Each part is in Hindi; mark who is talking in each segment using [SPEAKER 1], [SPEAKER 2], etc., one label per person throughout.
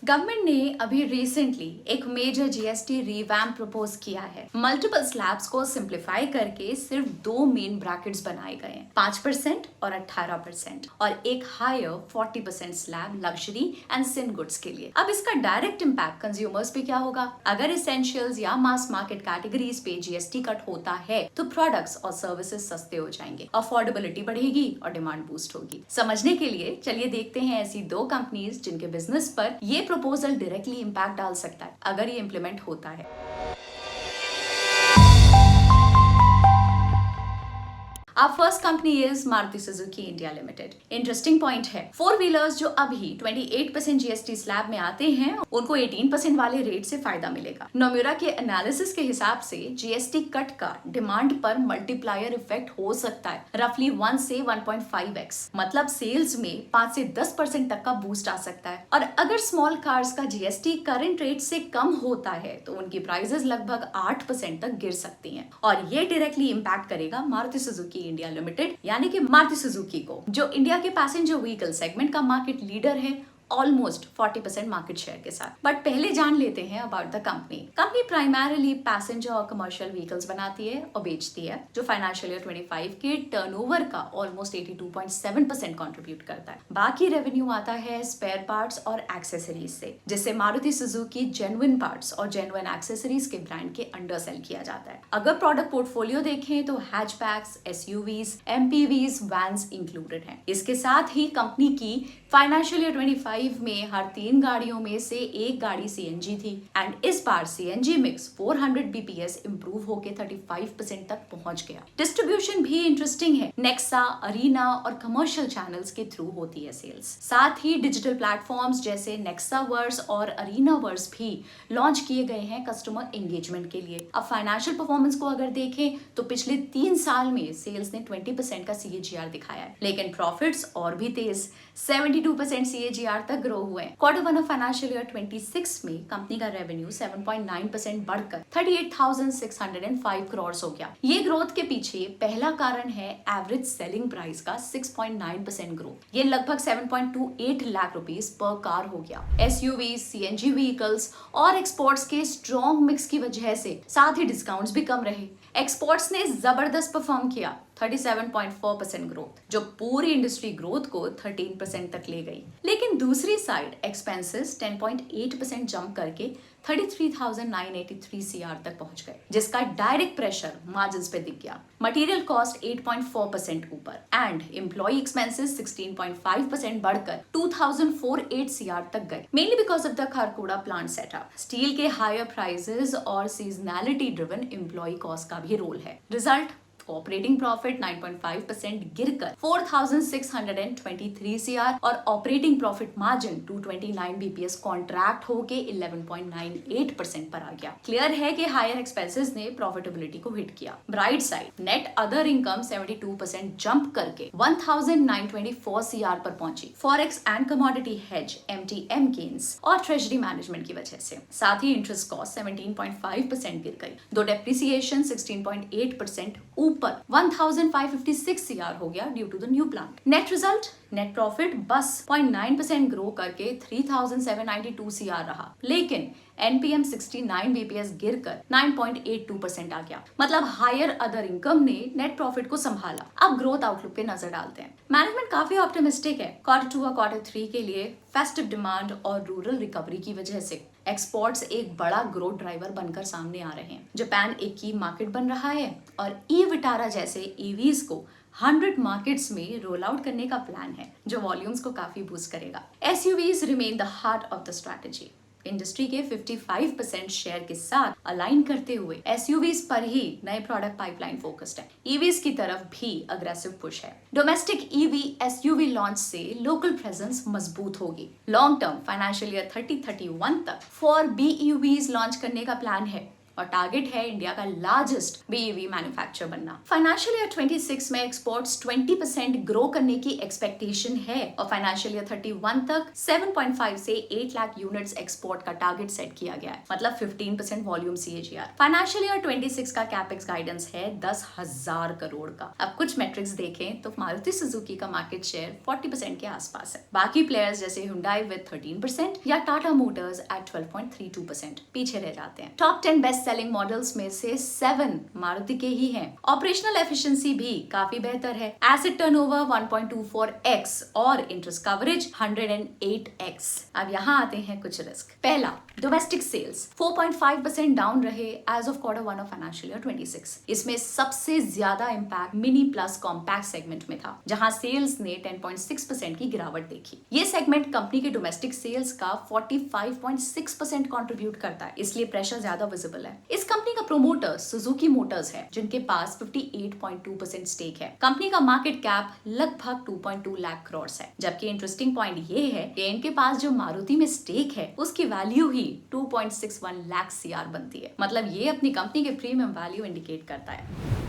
[SPEAKER 1] गवर्नमेंट ने अभी रिसेंटली एक मेजर जीएसटी रिवैम्प प्रपोज किया है। मल्टीपल स्लैब्स को सिंप्लीफाई करके सिर्फ दो मेन ब्रैकेट्स बनाए गए हैं, 5% और 18%, और एक higher 40% slab luxury and sin goods के लिए। अब इसका डायरेक्ट इम्पैक्ट कंज्यूमर्स पे क्या होगा? अगर एसेंशियल्स या मास मार्केट कैटेगरीज पे जीएसटी कट होता है तो प्रोडक्ट्स और सर्विसेज सस्ते हो जाएंगे, अफोर्डेबिलिटी बढ़ेगी और डिमांड बूस्ट होगी। समझने के लिए चलिए देखते हैं ऐसी दो कंपनीज जिनके बिजनेस पर ये प्रपोजल डायरेक्टली इंपैक्ट डाल सकता है अगर ये इंप्लीमेंट होता है। Our first company is Maruti Suzuki India Limited. Interesting point है, फोर व्हीलर्स जो अभी 28% जीएसटी स्लैब में आते हैं उनको 18% वाले रेट से फायदा मिलेगा। नोम्यूरा के एनालिसिस के हिसाब से जीएसटी कट का डिमांड पर मल्टीप्लायर इफेक्ट हो सकता है रफली 1 से 1.5x, मतलब सेल्स में 5 से 10% तक का बूस्ट आ सकता है। और अगर स्मॉल कार्स का जीएसटी करंट रेट से कम होता है तो उनकी प्राइसेस लगभग 8% तक गिर सकती हैं, और ये डायरेक्टली इंपैक्ट करेगा मारुति सुजुकी इंडिया लिमिटेड यानी कि मारुति सुजुकी को, जो इंडिया के पैसेंजर व्हीकल सेगमेंट का मार्केट लीडर है ऑलमोस्ट 40% मार्केट शेयर के साथ। बट पहले जान लेते हैं about the company. Company primarily passenger और कमर्शियल व्हीकल्स बनाती है और बेचती है, जो फाइनेंशियल ईयर 25 के टर्नओवर का ऑलमोस्ट 82.7% कंट्रीब्यूट करता है। बाकी रेवेन्यू आता है स्पेयर पार्ट्स और एक्सेसरीज से, जिससे मारुति सुजुकी जेन्युइन पार्ट्स और जेन्युइन एक्सेसरीज के ब्रांड के अंडर सेल किया जाता है। अगर प्रोडक्ट पोर्टफोलियो देखें तो हैचबैक्स, एसयूवीज, एमपीवीज, वैन्स इंक्लूडेड हैं। इसके साथ ही कंपनी की फाइनेंशियल ईयर 25 में हर 3 गाड़ियों में से एक गाड़ी सीएनजी थी, एंड इस बार सीएनजी मिक्स 400 बीपीएस इंप्रूव होके 35% तक पहुंच गया। डिस्ट्रीब्यूशन भी इंटरेस्टिंग है, नेक्सा, अरीना और कमर्शियल चैनल्स के थ्रू होती है सेल्स। साथ ही डिजिटल प्लेटफॉर्म्स जैसे नेक्सा वर्स और अरीना वर्स भी लॉन्च किए गए हैं कस्टमर एंगेजमेंट के लिए। अब फाइनेंशियल परफॉर्मेंस को अगर देखें तो पिछले 3 साल में सेल्स ने 20% का सीएजीआर दिखाया है, लेकिन प्रॉफिट्स और भी तेज 72% सीएजीआर तक ग्रो हुए। क्वार्टर 1 ऑफ फाइनेंशियल ईयर 26 में कंपनी का रेवेन्यू 7.9% बढ़कर 38,605 करोड़ हो गया। ये ग्रोथ के पीछे पहला कारण है एवरेज सेलिंग प्राइस का 6.9% ग्रोथ। ये लगभग 7.28 लाख रुपीस पर कार हो गया। एसयूवी, सीएनजी व्हीकल्स और एक्सपोर्ट्स के स्ट्रॉन्ग मिक्स की वजह से साथ ही डिस्काउंट्स भी कम रहे। एक्सपोर्ट्स ने जबरदस्त परफॉर्म किया, 37.4% ग्रोथ, जो पूरी इंडस्ट्री ग्रोथ को 13% तक ले गई। लेकिन दूसरी साइड एक्सपेंसेस 10.8% जंप करके 33,983 सीआर तक पहुंच गए, जिसका डायरेक्ट प्रेशर मार्जिन्स पे दिख गया। मटेरियल कॉस्ट 8.4% ऊपर एंड एम्प्लॉय एक्सपेंसेस 16.5% बढ़कर 2,048 सीआर तक गए, mainly because of the Kharkhoda plant setup. Steel के हायर प्राइसेस और सीजनैलिटी ड्रिवन एम्प्लॉय कॉस्ट का भी रोल है। रिजल्ट, ऑपरेटिंग प्रॉफिट 9.5% गिरकर 4,623 सीआर और operating profit margin 229 BPS contract होके 11.98% पर आ गया। क्लियर है कि हायर एक्सपेंसेस ने प्रॉफिटेबिलिटी को हिट किया। Bright side, net other income 72% jump करके 1,924 सीआर पर पहुंची, forex and commodity hedge MTM gains और ट्रेजरी मैनेजमेंट की वजह से। साथ ही इंटरेस्ट कॉस्ट 17.5% गिर गई, दो डेप्रिसिएशन 16.8% ऊपर 1,556 सीआर हो गया due to the new plant. Net result, net profit बस 0.9% ग्रो करके 3,792 सीआर रहा, लेकिन एनपीएम 69 बीपीएस गिरकर 9.82% आ गया। मतलब हायर अदर इनकम ने नेट प्रॉफिट को संभाला। अब ग्रोथ आउटलुक पे नजर डालते हैं। मैनेजमेंट काफी ऑप्टिमिस्टिक है क्वार्टर 2 और क्वार्टर 3 के लिए। फेस्टिव डिमांड और रूरल रिकवरी की वजह से एक्सपोर्ट्स एक बड़ा ग्रोथ ड्राइवर बनकर सामने आ रहे हैं। जापान एक की मार्केट बन रहा है और ई विटारा जैसे ईवीज को 100 मार्केट्स में रोल आउट करने का प्लान है, जो वॉल्यूम्स को काफी बूस्ट करेगा। SUVs remain the heart of the strategy. Industry के 55% शेयर के साथ अलाइन करते हुए एसयूवीज पर ही नए प्रोडक्ट पाइपलाइन फोकस्ड है। ईवीज की तरफ भी अग्रेसिव पुश है। डोमेस्टिक ईवी एसयूवी लॉन्च से लोकल प्रेजेंस मजबूत होगी। लॉन्ग टर्म फाइनेंशियल ईयर 30-31 तक 4 बीईवीज लॉन्च करने का प्लान है। और टारगेट है इंडिया का लार्जेस्ट BEV मैन्युफैक्चरर बनना। फाइनेंशियल ईयर 26 में एक्सपोर्ट्स 20% ग्रो करने की एक्सपेक्टेशन है और फाइनेंशियल ईयर 31 तक 7.5 से 8 लाख यूनिट्स एक्सपोर्ट का टारगेट सेट किया गया है, मतलब 15% वॉल्यूम CAGR। फाइनेंशियल ईयर 26 का कैपेक्स गाइडेंस है 10,000 करोड़ का। अब कुछ मेट्रिक्स देखें तो मारुति सुजुकी का मार्केट शेयर 40% के आसपास है। बाकी प्लेयर्स जैसे Hyundai विद 13% या टाटा मोटर्स एट 12.32% पीछे रह जाते हैं। टॉप 10 बेस्ट सेलिंग मॉडल्स में से 7 मारुति के ही हैं। ऑपरेशनल एफिशिएंसी भी काफी बेहतर है। एसेट टर्नओवर 1.24x और इंटरेस्ट कवरेज 108x। अब यहाँ आते हैं कुछ रिस्क। पहला, डोमेस्टिक सेल्स 4.5% डाउन रहे as of Q1 of financial year 26। इसमें सबसे ज्यादा impact mini plus compact segment में था, जहां सेल्स ने 10.6% की गिरावट देखी। ये सेगमेंट कंपनी के डोमेस्टिक सेल्स का 45.6% कंट्रीब्यूट करता है, इसलिए प्रेशर ज्यादा विजिबल है। इस कंपनी का प्रोमोटर सुजुकी मोटर्स है, जिनके पास 58.2% स्टेक है। कंपनी का मार्केट कैप लगभग 2.2 लाख करोड़ है। जबकि इंटरेस्टिंग पॉइंट ये है कि इनके पास जो मारुति में स्टेक है उसकी वैल्यू ही 2.61 लाख CR बनती है, मतलब ये अपनी कंपनी के प्रीमियम वैल्यू इंडिकेट करता है।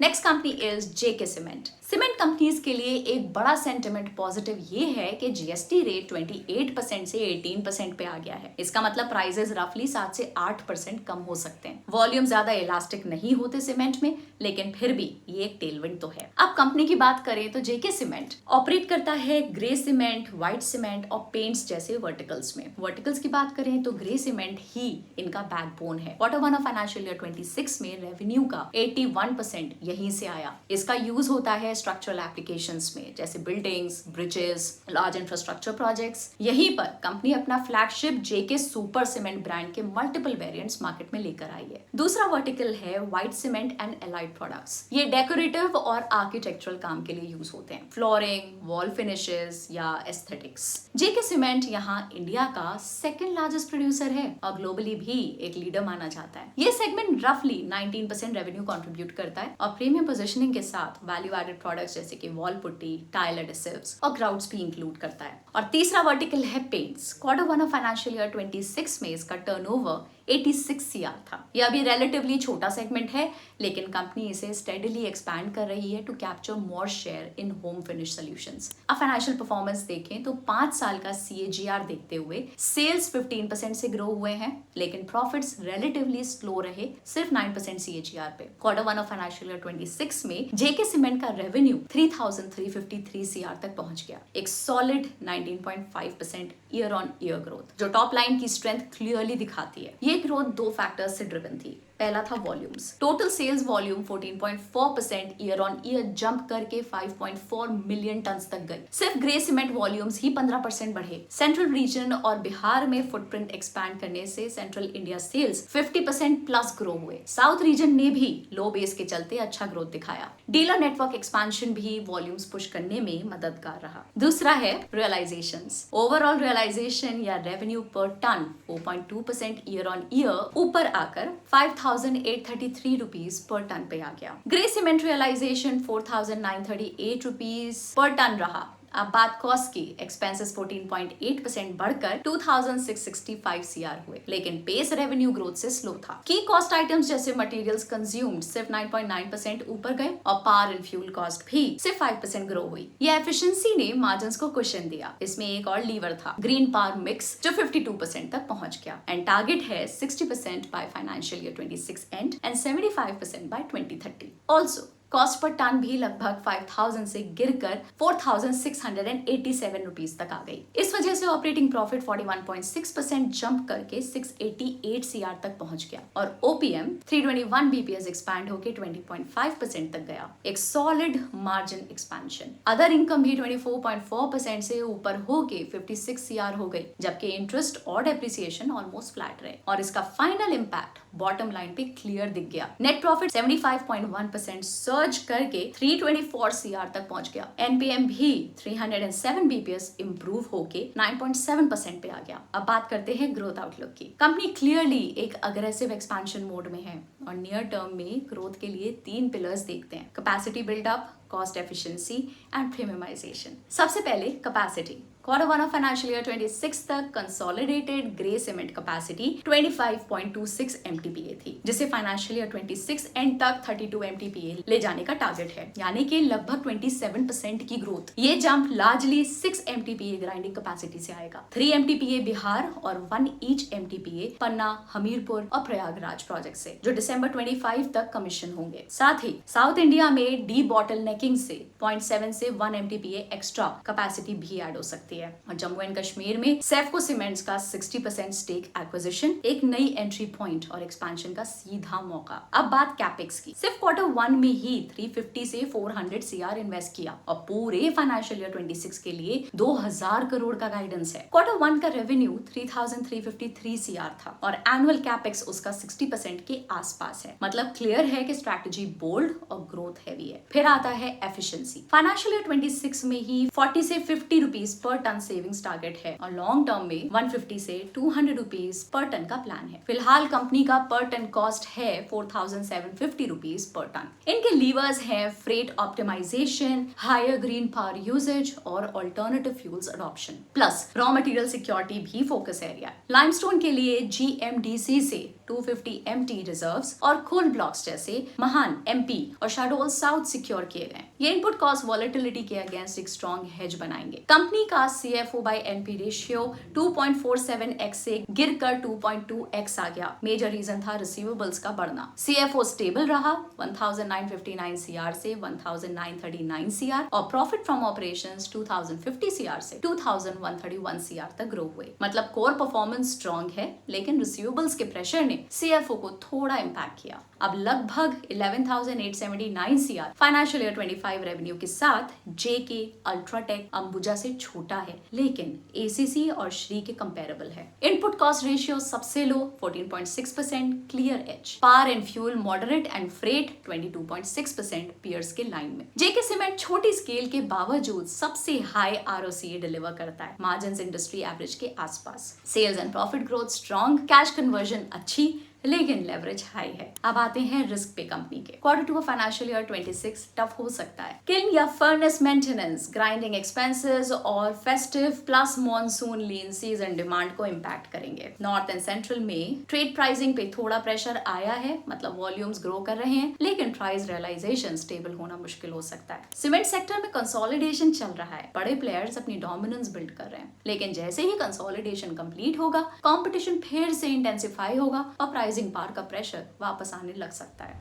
[SPEAKER 1] Next company is JK cement. Cement companies के लिए एक बड़ा सेंटिमेंट पॉजिटिव ये है कि GST रेट 28% से 18% पे आ गया है। इसका मतलब प्राइसेस रफली 7 से 8% कम हो सकते हैं। वॉल्यूम ज्यादा इलास्टिक नहीं होते सीमेंट में, लेकिन फिर भी ये एक टेलविंड तो है। अब कंपनी की बात करें तो JK सीमेंट ऑपरेट करता है ग्रे सीमेंट, व्हाइट सीमेंट और पेंट्स जैसे वर्टिकल्स में। वर्टिकल्स की बात करें तो ग्रे सीमेंट ही इनका बैकबोन है। Q1 ऑफ फाइनेंशियल ईयर 26 में रेवेन्यू का 81% यहीं से आया। इसका यूज होता है स्ट्रक्चरल एप्लीकेशंस में, जैसे buildings, bridges, large infrastructure projects. यहीं पर कंपनी अपना flagship JK super cement brand के मल्टीपल वेरिएंट्स मार्केट में लेकर आई है। दूसरा वर्टिकल है white cement and allied products. ये डेकोरेटिव और आर्किटेक्चरल काम के लिए यूज होते हैं, फ्लोरिंग, वॉल फिनिशेस या एस्थेटिक्स। JK सीमेंट यहाँ इंडिया का सेकंड लार्जेस्ट प्रोड्यूसर है और ग्लोबली भी एक लीडर माना जाता है। ये सेगमेंट रफली 19% रेवेन्यू कंट्रीब्यूट करता है और प्रीमियम पोजीशनिंग के साथ वैल्यू एडेड प्रोडक्ट्स जैसे कि वॉल पुट्टी, टाइल एडिसिव्स और ग्राउट्स भी इंक्लूड करता है। और तीसरा वर्टिकल है paints. Q1 of financial year 26 में इसका टर्नओवर 86 CR था। यह अभी रिलेटिवली छोटा सेगमेंट है, लेकिन कंपनी इसे स्टेडीली एक्सपैंड कर रही है to capture more share in home finish solutions. अब फाइनेंशियल परफॉर्मेंस देखें तो 5 साल का CAGR देखते हुए सेल्स 15% से ग्रो हुए हैं, लेकिन प्रॉफिट्स रिलेटिवली स्लो रहे, सिर्फ 9% CAGR पे। Q1 ऑफ फाइनेंशियल ईयर 26 में JK सीमेंट का रेवेन्यू 3,353 CR तक पहुंच गया, एक solid 19.5% year on year growth, जो टॉप लाइन की स्ट्रेंथ क्लियरली दिखाती है। ये ग्रोथ 2 फैक्टर्स से ड्रिवन थी। पहला था volumes. Total sales volume 14.4% year on year jump करके 5.4 मिलियन टन्स तक गई। सिर्फ ग्रे सीमेंट वॉल्यूम्स ही 15% बढ़े। सेंट्रल रीजन और बिहार में फुटप्रिंट एक्सपैंड करने से central India sales 50% plus grow हुए। साउथ रीजन ने भी लो बेस के चलते अच्छा ग्रोथ दिखाया। डीलर नेटवर्क एक्सपेंशन भी वॉल्यूम्स पुश करने में मददगार रहा। दूसरा है रियलाइजेशंस। ओवरऑल रियलाइजेशन या revenue per ton 4.2% year on year ऊपर आकर 5,833 रुपीज पर टन पे आ गया। Grey cement realisation 4,938 rupees per ton रहा। अब बात कॉस्ट की, एक्सपेंसेस 14.8% बढ़कर 2,665 CR हुए, लेकिन बेस रेवेन्यू ग्रोथ से स्लो था। की कॉस्ट आइटम्स जैसे मटेरियल्स कंज्यूम्ड सिर्फ 9.9% ऊपर गए और पावर एंड फ्यूल कॉस्ट भी सिर्फ 5% ग्रो हुई। ये एफिशिएंसी ने मार्जिन्स को कुशन दिया। इसमें एक और लीवर था, ग्रीन पावर मिक्स, जो 52% तक पहुंच गया एंड टारगेट है 60% by financial year 26 and 75% by 2030। Also cost per ton भी लगभग 5,000 से गिरकर 4,687 रुपीज तक आ गई। इस वजह से ऑपरेटिंग प्रॉफिट 41.6% जंप करके 688 CR तक पहुंच गया और OPM 321 BPS एक्सपैंड होकर 20.5% तक गया, एक solid margin expansion. Other income भी 24.4% से ऊपर होके 56 CR हो गई, जबकि इंटरेस्ट और डेप्रिसिएशन ऑलमोस्ट फ्लैट रहे और इसका फाइनल इंपैक्ट बॉटम लाइन पे क्लियर दिख गया। नेट प्रॉफिट 75.1% सर्ज करके 324 CR तक पहुंच गया। NPM भी 307 BPS इंप्रूव होके 9.7% पे आ गया। अब बात करते हैं ग्रोथ आउटलुक की। कंपनी क्लियरली एक अग्रेसिव एक्सपेंशन मोड में है और नियर टर्म में ग्रोथ के लिए 3 पिलर्स देखते हैं: capacity build up, cost efficiency and premiumization. सबसे पहले capacity. Q1 of financial year 26 तक consolidated grey cement capacity 25.26 MTPA थी, जिसे फाइनेंशियल ईयर 26 एंड तक 32 MTPA ले जाने का टारगेट है, यानी कि लगभग 27% की ग्रोथ। ये jump largely 6 MTPA grinding capacity से आएगा, 3 MTPA बिहार और 1 ईच MTPA पन्ना, हमीरपुर और प्रयागराज प्रोजेक्ट से, जो दिसंबर 25 तक कमीशन होंगे। साथ ही साउथ इंडिया में डी बॉटलनेकिंग से 0.7 से 1 MTPA एक्स्ट्रा कैपेसिटी भी ऐड हो सकती है। और जम्मू एंड कश्मीर में सेफको सीमेंट्स का 60% स्टेक एक्विजिशन एक नई एंट्री पॉइंट और एक्सपेंशन का सीधा मौका। अब बात कैपेक्स की। सिर्फ Q1 में ही 350 से 400 CR इन्वेस्ट किया और पूरे फाइनेंशियल ईयर 26 के लिए 2000 करोड़ का गाइडेंस है। Q1 का रेवेन्यू 3353 CR था और एनुअल कैपेक्स उसका 60% के आसपास है। मतलब क्लियर है कि स्ट्रैटेजी बोल्ड और ग्रोथ हैवी है। फिर आता है एफिशिएंसी। फाइनेंशियल ईयर 26 में ही 40 से 50 रुपीस पर टन सेविंग्स टारगेट है और लॉन्ग टर्म में 150 से 200 रुपीस पर टन का प्लान है। फिलहाल कंपनी का पर टन कॉस्ट है 4750 रुपीस पर टन। इनके लीवर्स हैं freight optimisation, higher green power usages और alternative fuels adoption, plus raw material security भी फोकस एरिया। लाइमस्टोन के लिए GMDC से 250 MT रिजर्व्स और कोल ब्लॉक्स जैसे महान MP और शहडोल साउथ सिक्योर किए गए। ये इनपुट कॉस्ट वॉलेटिलिटी के अगेंस्ट एक स्ट्रॉन्ग हेज बनाएंगे। कंपनी का CFO/NP रेशियो 2.47x से गिरकर 2.2x आ गया। मेजर रीजन था रिसीवेबल्स का बढ़ना। CFO स्टेबल रहा 1959 CR से 1939 CR और प्रॉफिट फ्रॉम ऑपरेशंस 2050 CR से 2131 CR तक ग्रो हुए। मतलब कोर परफॉर्मेंस स्ट्रॉन्ग है, लेकिन रिसीवेबल्स के प्रेशर ने CFO को थोड़ा इम्पैक्ट किया। अब लगभग 11,879 CR फाइनेंशियल ईयर 25 रेवेन्यू के साथ JK, अल्ट्राटेक, अंबुजा से छोटा है, लेकिन ACC और श्री के कंपेरेबल है। इनपुट कॉस्ट रेशियो सबसे low 14.6%, clear edge. Power and fuel moderate and freight 22.6% peers के लाइन में। JK सीमेंट छोटी स्केल के बावजूद सबसे हाई ROCE डिलीवर करता है, मार्जिन्स इंडस्ट्री एवरेज के आसपास। Sales and profit growth strong, cash conversion अच्छी, लेकिन लेवरेज हाई है। अब आते हैं रिस्क पे कंपनी के। Q2 of financial year 26 tough हो सकता है। किल्न या फर्नेस मेंटेनेंस, ग्राइंडिंग एक्सपेंसेस और फेस्टिव प्लस मॉनसून लीन सीजन डिमांड को इम्पैक्ट करेंगे। नॉर्थ एंड सेंट्रल में ट्रेड प्राइसिंग पे थोड़ा प्रेशर आया है, मतलब वॉल्यूम्स ग्रो कर रहे हैं, लेकिन प्राइस रियलाइजेशन स्टेबल होना मुश्किल हो सकता है। सीमेंट सेक्टर में कंसोलिडेशन चल रहा है, बड़े प्लेयर्स अपनी डोमिनेंस बिल्ड कर रहे हैं, लेकिन जैसे ही कंसोलिडेशन कंप्लीट होगा, कंपटीशन फिर से इंटेंसिफाई होगा और प्राइसिंग पावर का प्रेशर वापस आने लग सकता है।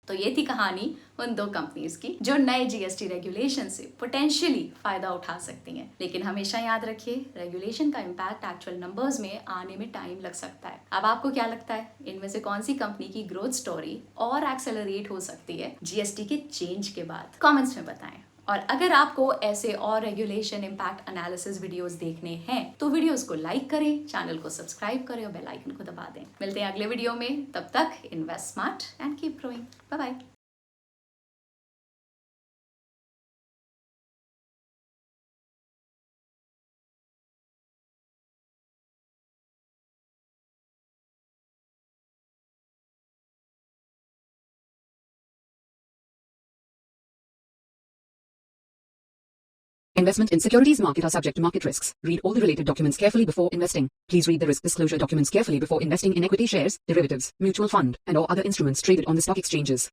[SPEAKER 1] तो ये थी कहानी उन दो कंपनीज की जो नए GST रेगुलेशन से पोटेंशियली फायदा उठा सकती हैं। लेकिन हमेशा याद रखिए, रेगुलेशन का इम्पैक्ट एक्चुअल नंबर्स में आने में टाइम लग सकता है। अब आपको क्या लगता है, इनमें से कौन सी कंपनी की ग्रोथ स्टोरी और एक्सेलरेट हो सकती है GST के चेंज के बाद? कमेंट्स में बताएं। और अगर आपको ऐसे और रेगुलेशन इम्पैक्ट एनालिसिस वीडियोस देखने हैं तो वीडियोस को लाइक करें, चैनल को सब्सक्राइब करें और बेल आइकन को दबा दें। मिलते हैं अगले वीडियो में, तब तक invest smart and keep growing. Bye bye.
[SPEAKER 2] Investment in securities market are subject to market risks. Read all the related documents carefully before investing. Please read the risk disclosure documents carefully before investing in equity shares, derivatives, mutual fund, and or other instruments traded on the stock exchanges.